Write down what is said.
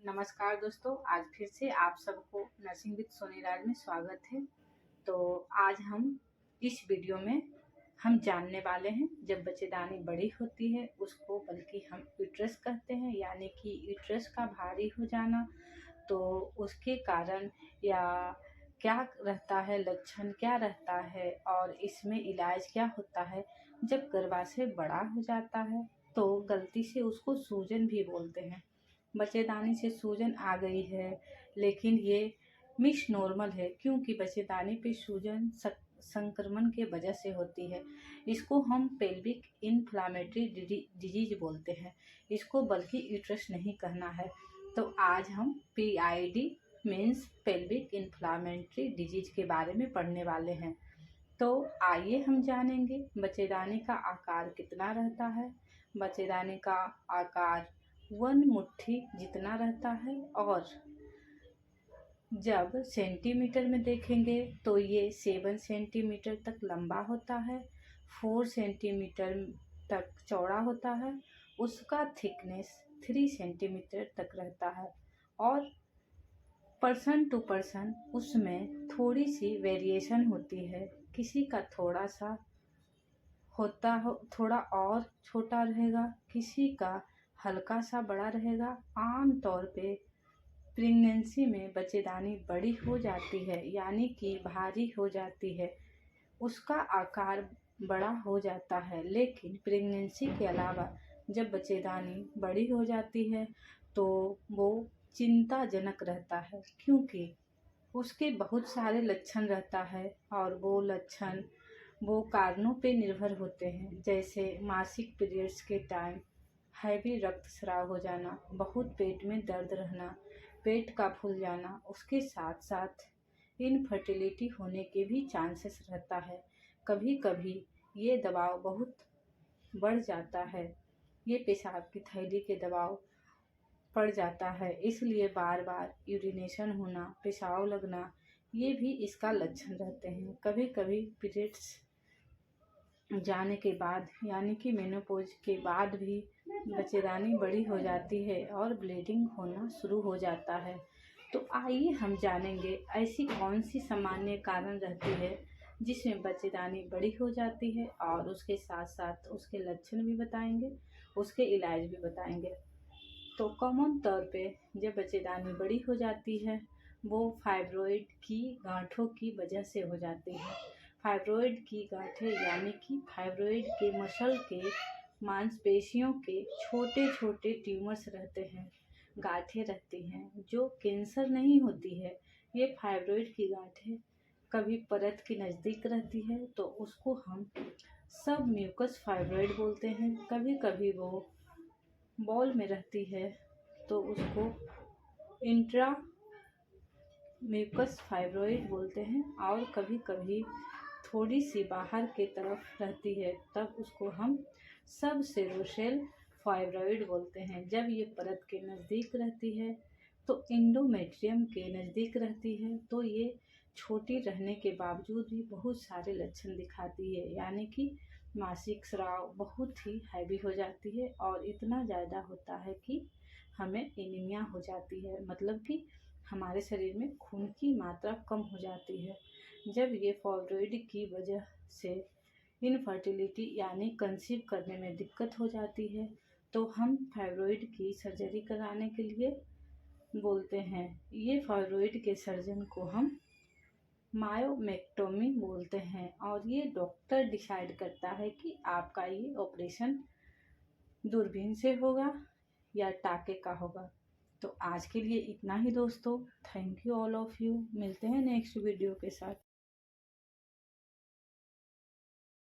नमस्कार दोस्तों, आज फिर से आप सबको नर्सिंग विद सोनी राज में स्वागत है। तो आज हम इस वीडियो में हम जानने वाले हैं जब बच्चेदानी बड़ी होती है उसको बल्कि हम यूट्रस कहते हैं, यानी कि यूट्रस का भारी हो जाना। तो उसके कारण या क्या रहता है, लक्षण क्या रहता है और इसमें इलाज क्या होता है। जब गर्भाशय बड़ा हो जाता है तो गलती से उसको सूजन भी बोलते हैं। बच्चेदानी से सूजन आ गई है, लेकिन ये मिस नॉर्मल है क्योंकि बच्चेदानी पे सूजन संक्रमण के वजह से होती है। इसको हम पेल्विक इन्फ्लामेटरी डिजीज बोलते हैं, इसको बल्कि यूट्रस नहीं कहना है। तो आज हम PID means pelvic inflammatory disease के बारे में पढ़ने वाले हैं। तो आइए हम जानेंगे बच्चेदानी का आकार कितना रहता है। बच्चेदानी का आकार 1 मुट्ठी जितना रहता है और जब सेंटीमीटर में देखेंगे तो ये 7 सेंटीमीटर तक लंबा होता है, 4 सेंटीमीटर तक चौड़ा होता है, उसका थिकनेस 3 सेंटीमीटर तक रहता है और पर्सन टू पर्सन उसमें थोड़ी सी वेरिएशन होती है। किसी का थोड़ा सा होता हो, थोड़ा और छोटा रहेगा, किसी का हल्का सा बड़ा रहेगा। आम तौर पे प्रेगनेंसी में बच्चेदानी बड़ी हो जाती है, यानी कि भारी हो जाती है, उसका आकार बड़ा हो जाता है। लेकिन प्रेगनेंसी के अलावा जब बच्चेदानी बड़ी हो जाती है तो वो चिंताजनक रहता है, क्योंकि उसके बहुत सारे लक्षण रहता है और वो कारणों पे निर्भर होते हैं, जैसे मासिक पीरियड्स के टाइम हैवी रक्तस्राव हो जाना, बहुत पेट में दर्द रहना, पेट का फूल जाना, उसके साथ साथ इनफर्टिलिटी होने के भी चांसेस रहता है। कभी कभी ये दबाव बहुत बढ़ जाता है, ये पेशाब की थैली के दबाव पड़ जाता है, इसलिए बार बार यूरिनेशन होना, पेशाब लगना, ये भी इसका लक्षण रहते हैं। कभी कभी पीरियड्स जाने के बाद यानी कि मेनोपॉज के बाद भी बच्चेदानी बड़ी हो जाती है और ब्लीडिंग होना शुरू हो जाता है। तो आइए हम जानेंगे ऐसी कौन सी सामान्य कारण रहती है जिसमें बच्चेदानी बड़ी हो जाती है, और उसके साथ साथ उसके लक्षण भी बताएंगे, उसके इलाज भी बताएंगे। तो कॉमन तौर पे जब बच्चेदानी बड़ी हो जाती है वो फाइब्रॉइड की गांठों की वजह से हो जाती है। फाइब्रॉइड की गांठें यानी कि फाइब्रॉइड के मसल के मांसपेशियों के छोटे छोटे ट्यूमर्स रहते हैं, गांठें रहती हैं जो कैंसर नहीं होती है। ये फाइब्रॉइड की गांठें कभी परत के नज़दीक रहती है तो उसको हम सब म्यूकस फाइब्रॉइड बोलते हैं। कभी कभी वो बॉल में रहती है तो उसको इंट्रा म्यूकस फाइब्रॉइड बोलते हैं, और कभी कभी थोड़ी सी बाहर के तरफ रहती है तब उसको हम सब सेरोसेल फाइब्रॉइड बोलते हैं। जब ये परत के नज़दीक रहती है तो इंडोमेट्रियम के नज़दीक रहती है तो ये छोटी रहने के बावजूद भी बहुत सारे लक्षण दिखाती है, यानी कि मासिक स्राव बहुत ही हैवी हो जाती है और इतना ज़्यादा होता है कि हमें एनीमिया हो जाती है, मतलब कि हमारे शरीर में खून की मात्रा कम हो जाती है। जब ये फाइब्रॉइड की वजह से इनफर्टिलिटी यानी कंसीव करने में दिक्कत हो जाती है तो हम फाइब्रॉइड की सर्जरी कराने के लिए बोलते हैं। ये फाइब्रॉइड के सर्जन को हम मायोमेक्टोमी बोलते हैं और ये डॉक्टर डिसाइड करता है कि आपका ये ऑपरेशन दूरबीन से होगा या टाके का होगा। तो आज के लिए इतना ही दोस्तों। Thank you all of you. मिलते हैं नेक्स्ट वीडियो के साथ।